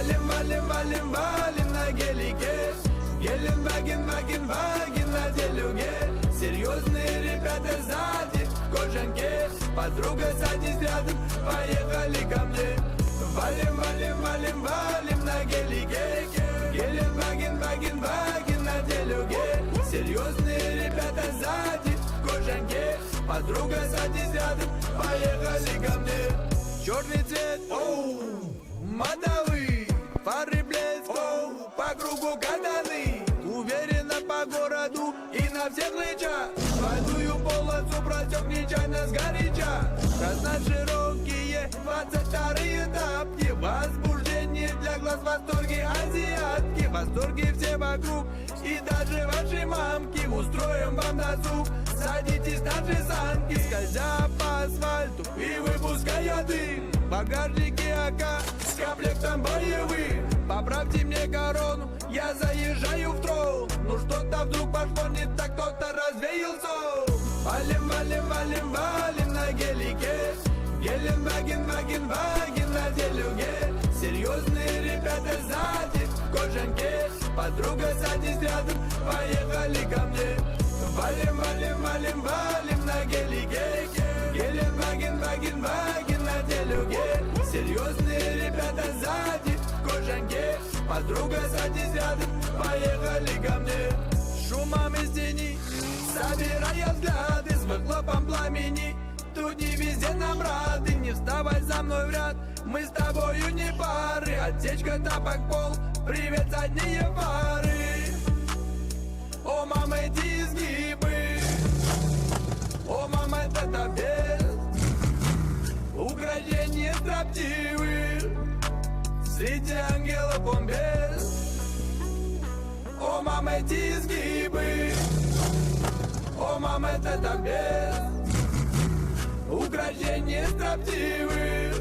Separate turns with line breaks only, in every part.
Валим, валим, валим, валим на гелике. Геленваген, ваген, ваген на делюге. Серьезные ребята сзади в кожанке. Подруга, садись рядом, поехали ко мне. Валим, валим, валим, валим на гелике. Геленваген, ваген, ваген на делюге. Серьезные ребята сзади в кожанке. Подруга, садись рядом, поехали ко мне. Черный цвет, оу, мотовый. Фары блеск, оу, по кругу катаны. Уверенно по городу и на всех лычах. Двойную полосу просек нечаянно сгоряча. Красно-широкие 22-й тапки. Возбуждение для глаз, восторги азиатки. Восторги все вокруг и даже ваши мамки. Устроим вам досуг, садитесь в наши санки. Скользя по асфальту и выпуская дым. В багажнике АК с комплектом боевым. Поправьте мне корону, я заезжаю в трол. Ну что-то вдруг пошло не так, кто-то развеял сон. Валим, валим, валим, валим на гелике. Геленваген, ваген, ваген на делюге. Серьезные ребята сзади в кожанке. Подруга, садись рядом, поехали ко мне. Валим, валим, валим, валим на гелике. Геленваген, ваген, ваген на делюге. Серьезные ребята сзади в кожанке. Подруга, садись рядом, поехали ко мне. Шумом из тени, собирая взгляды, с выхлопом пламени. Тут не везде нам рады, не вставай за мной в ряд. Мы с тобою не пары, отсечка, тапок, пол. Привет, задние фары. О, мама, эти изгибы. О, мама, это без украшения строптивы. Среди ангелов он без. О, мама, эти изгибы. О, мама, это без украшения строптивы.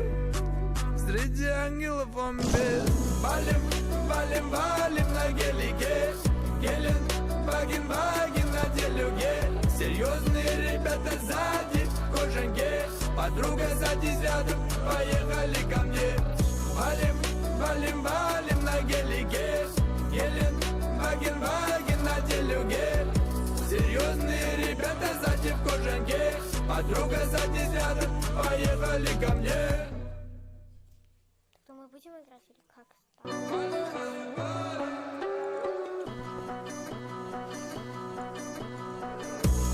Среди ангелов он без. Валим, валим, валим на гелике. Геленваген, ваген на делюге. Серьезные ребята сзади в кожанке. Подруга, садись рядом, поехали ко мне. Валим, валим, валим на гелике. Геленваген, ваген на делюге. Серьезные ребята сзади в кожанке. Подруга, садись рядом, поехали ко мне.
То мы будем играть или как?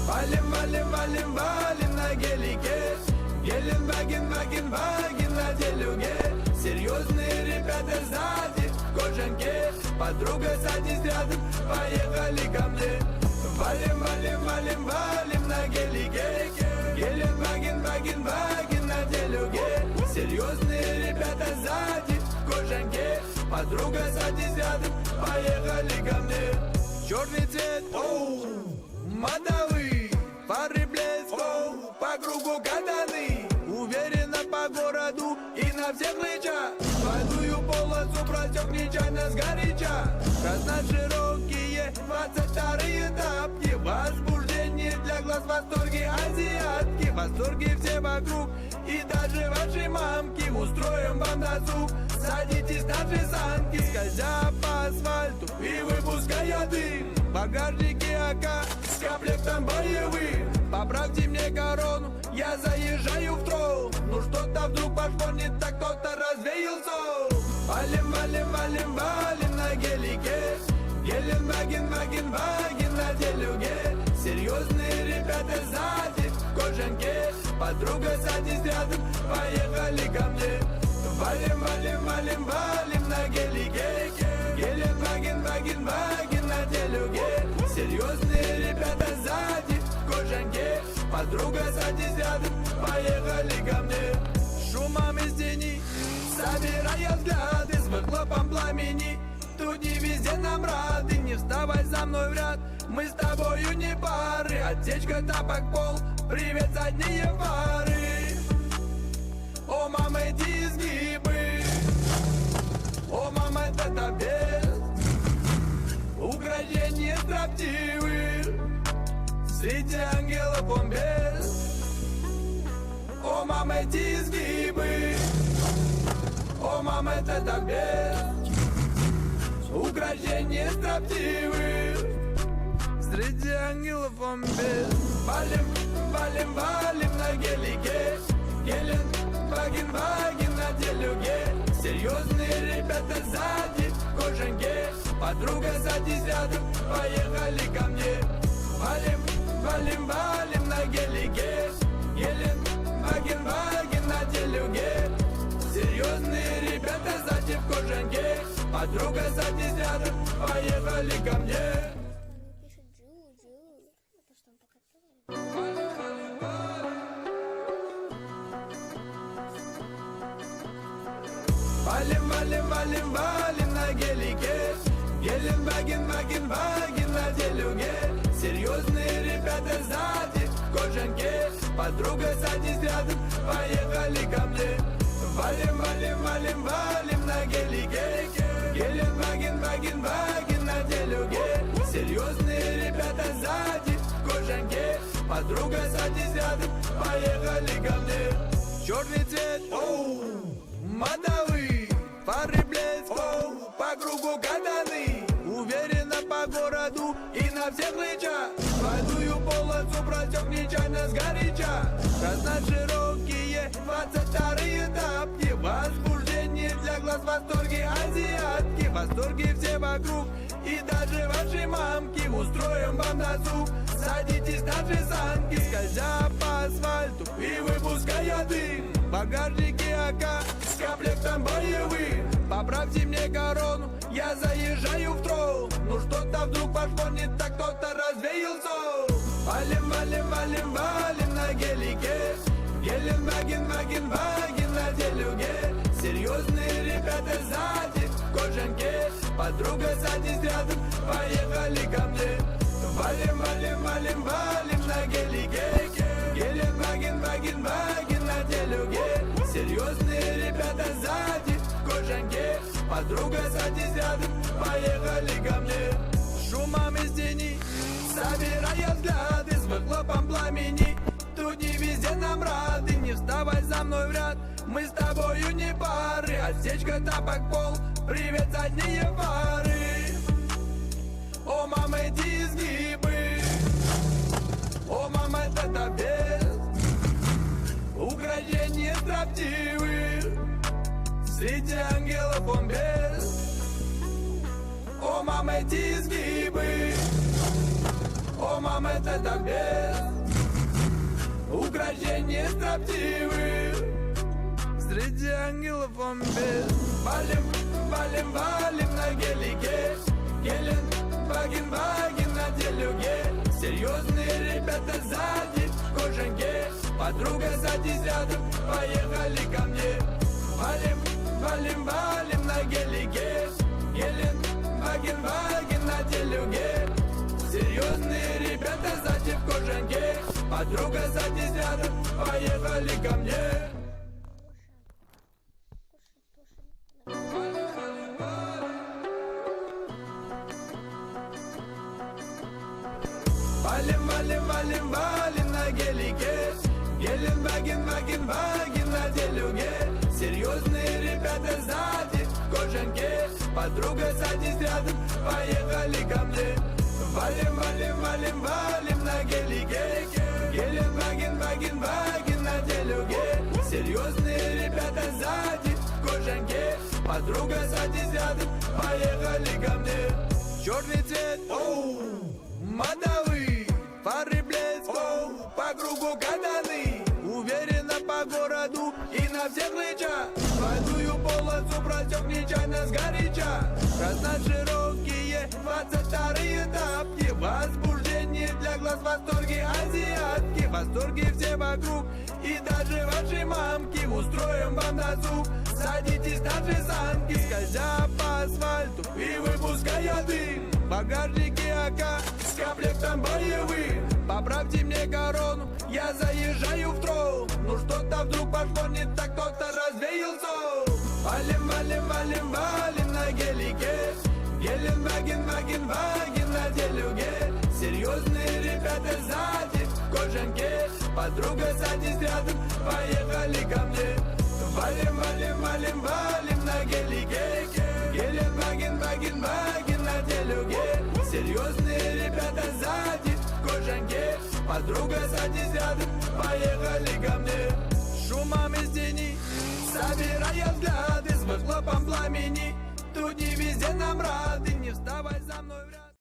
Валим, валим, валим, валим на гелике. Геленваген, ваген, ваген на делюге. Серьезные ребята сзади в кожанке. Подруга, садись рядом, поехали ко мне. Валим, валим, валим, валим на гелике. Геленваген, ваген, ваген на делюге. Серьезные ребята сзади в кожанке. Подруга, садись рядом, поехали ко мне. Черный цвет, оу, мотовый. Фары блеск, оу, по кругу катаны. Уверенно по городу и на всех лычах. Двойную полосу просек нечаянно сгоряча. Красно-широкие 22-й тапки. Возбуждение для глаз, восторги азиатки. Восторги все вокруг и даже ваши мамки. Устроим вам досуг, садитесь в наши санки. Скользя по асфальту и выпуская дым. В багажнике АК с комплектом боевым. Поправьте мне корону, я заезжаю в трол. Ну что-то вдруг пошло не так, кто-то развеял сон. Валим, валим, валим, валим на гелике. Геленваген, ваген, ваген на делюге. Серьезные ребята сзади в кожанке. Подруга, садись рядом, поехали ко мне. Валим, валим, валим, валим на гелике. Геленваген, ваген, ваген на делюге. Серьезные ребята сзади в кожанке. Подруга, садись рядом, поехали ко мне. Шумом из тени, собирая взгляды, с выхлопом пламени. Тут не везде нам рады, не вставай за мной в ряд. Мы с тобою не пары, отсечка, тапок, пол. Привет, задние фары. О, мама, эти изгибы. О, мама, это без украшения строптивы. Среди ангелов он без. О, мама, эти изгибы. О, мама, это так без украшения строптивых. Среди ангелов он без. Валим, валим, валим на гелике. Гелен, ваген, ваген на делюге. Серьезные ребята сзади, в кожанке. Подруга садись рядом, поехали ко мне. Валим, валим, валим на гелике. Гелен, ваген, ваген на делюге. Серьезные ребята сзади в кожанке. Подруга садись рядом, поехали ко мне.
Пишет Джу. Это что, он так открывает?
Валим, валим, валим, валим на гелике. Гелен, ваген, ваген, ваген на делюге. Серьезные ребята сзади, в кожанке. Подруга садись рядом, поехали ко мне. Валим, валим, валим, валим на гелике. Гелен, ваген, ваген, ваген на делюге. Серьезные ребята сзади, в кожанке. Подруга садись рядом, поехали ко мне. Черный цвет, оу, модовый. Фары блеск, оу, по кругу катаны. Уверенно по городу и на всех лычах. Водую полосу протек нечаянно сгоряча. Красно-широкие 22-й тапки. Возбуждение для глаз, восторги азиатки. Восторги все вокруг и даже ваши мамки. Устроим вам досуг, садитесь на же санки. Скользя по асфальту и выпуская дым. В багажнике АК с комплектом боевым. Поправьте мне корону, я заезжаю в трол. Ну что-то вдруг пошло не так, кто-то развеял сон. Валим, валим, валим, валим на гелике. Гелен, ваген, ваген, ваген на делюге. Серьезные ребята сзади, в кожанке. Подруга садись рядом, поехали ко мне. Валим, валим, валим, валим на гелике. Гелен, ваген, ваген, ваген на делюге. Серьезные ребята сзади, в кожанке. Подруга садись рядом, поехали ко мне. Шумом из тени, собирая взгляды, с выхлопом пламени. Тут не везде нам рады, не вставай за мной в ряд. Мы с тобою не пары, отсечка, тапок, пол. Привет, задние фары. О, мама, эти изгибы. О, мама, это без украшения строптивых. Среди ангелов он без. О, мама, эти изгибы. О, мама, это без украшения строптивых. Среди ангелов он без. Валим, валим, валим на гелике. Гелен, ваген, ваген на делюге. Серьезные ребята сзади, в кожанке. Подруга садись рядом, поехали ко мне. Валим, валим, валим на гелике. Гелен, ваген, ваген на делюге. Серьезные ребята сзади в кожанке. Подруга садись рядом, поехали ко мне. Валим, валим, валим, валим на гелике. Гелен, ваген, ваген, ваген на делюге. Серьезные ребята сзади, в кожанке. Подруга садись рядом, поехали ко мне. Валим, валим, валим, валим на гелике. Гелен, ваген, ваген, ваген на делюге. Серьезные ребята сзади, в кожанке. Подруга садись рядом, поехали ко мне. Черный цвет, оу, модовый. Фары блеск, оу, по кругу катаны. Уверенно по городу и на всех лычах. Водую полосу протек нечаянно сгоряча. Красно-широкие 22-й тапки. Возбуждение для глаз, восторги азиатки. Восторги все вокруг и даже ваши мамки. Устроим вам досуг, садитесь на же санки. Скользя по асфальту и выпуская дым. В багажнике АК с комплектом боевым. Поправьте мне корону, я заезжаю в трол. Ну что-то вдруг пошло не так, кто-то развеял сон. Валим, валим, валим, валим на гелике. Гелен, ваген, ваген, ваген на делюге. Серьезные ребята сзади, в кожанке. Подруга садись рядом, поехали ко мне. Валим, валим, валим, валим на гелике. Геленваген, ваген, ваген на делюге. Серьезные ребята сзади в кожанке. Подруга садись рядом, поехали ко мне. Шумом из тени, собирая взгляды, с выхлопом пламени. Тут не везде нам рады, не вставай за мной в ряд.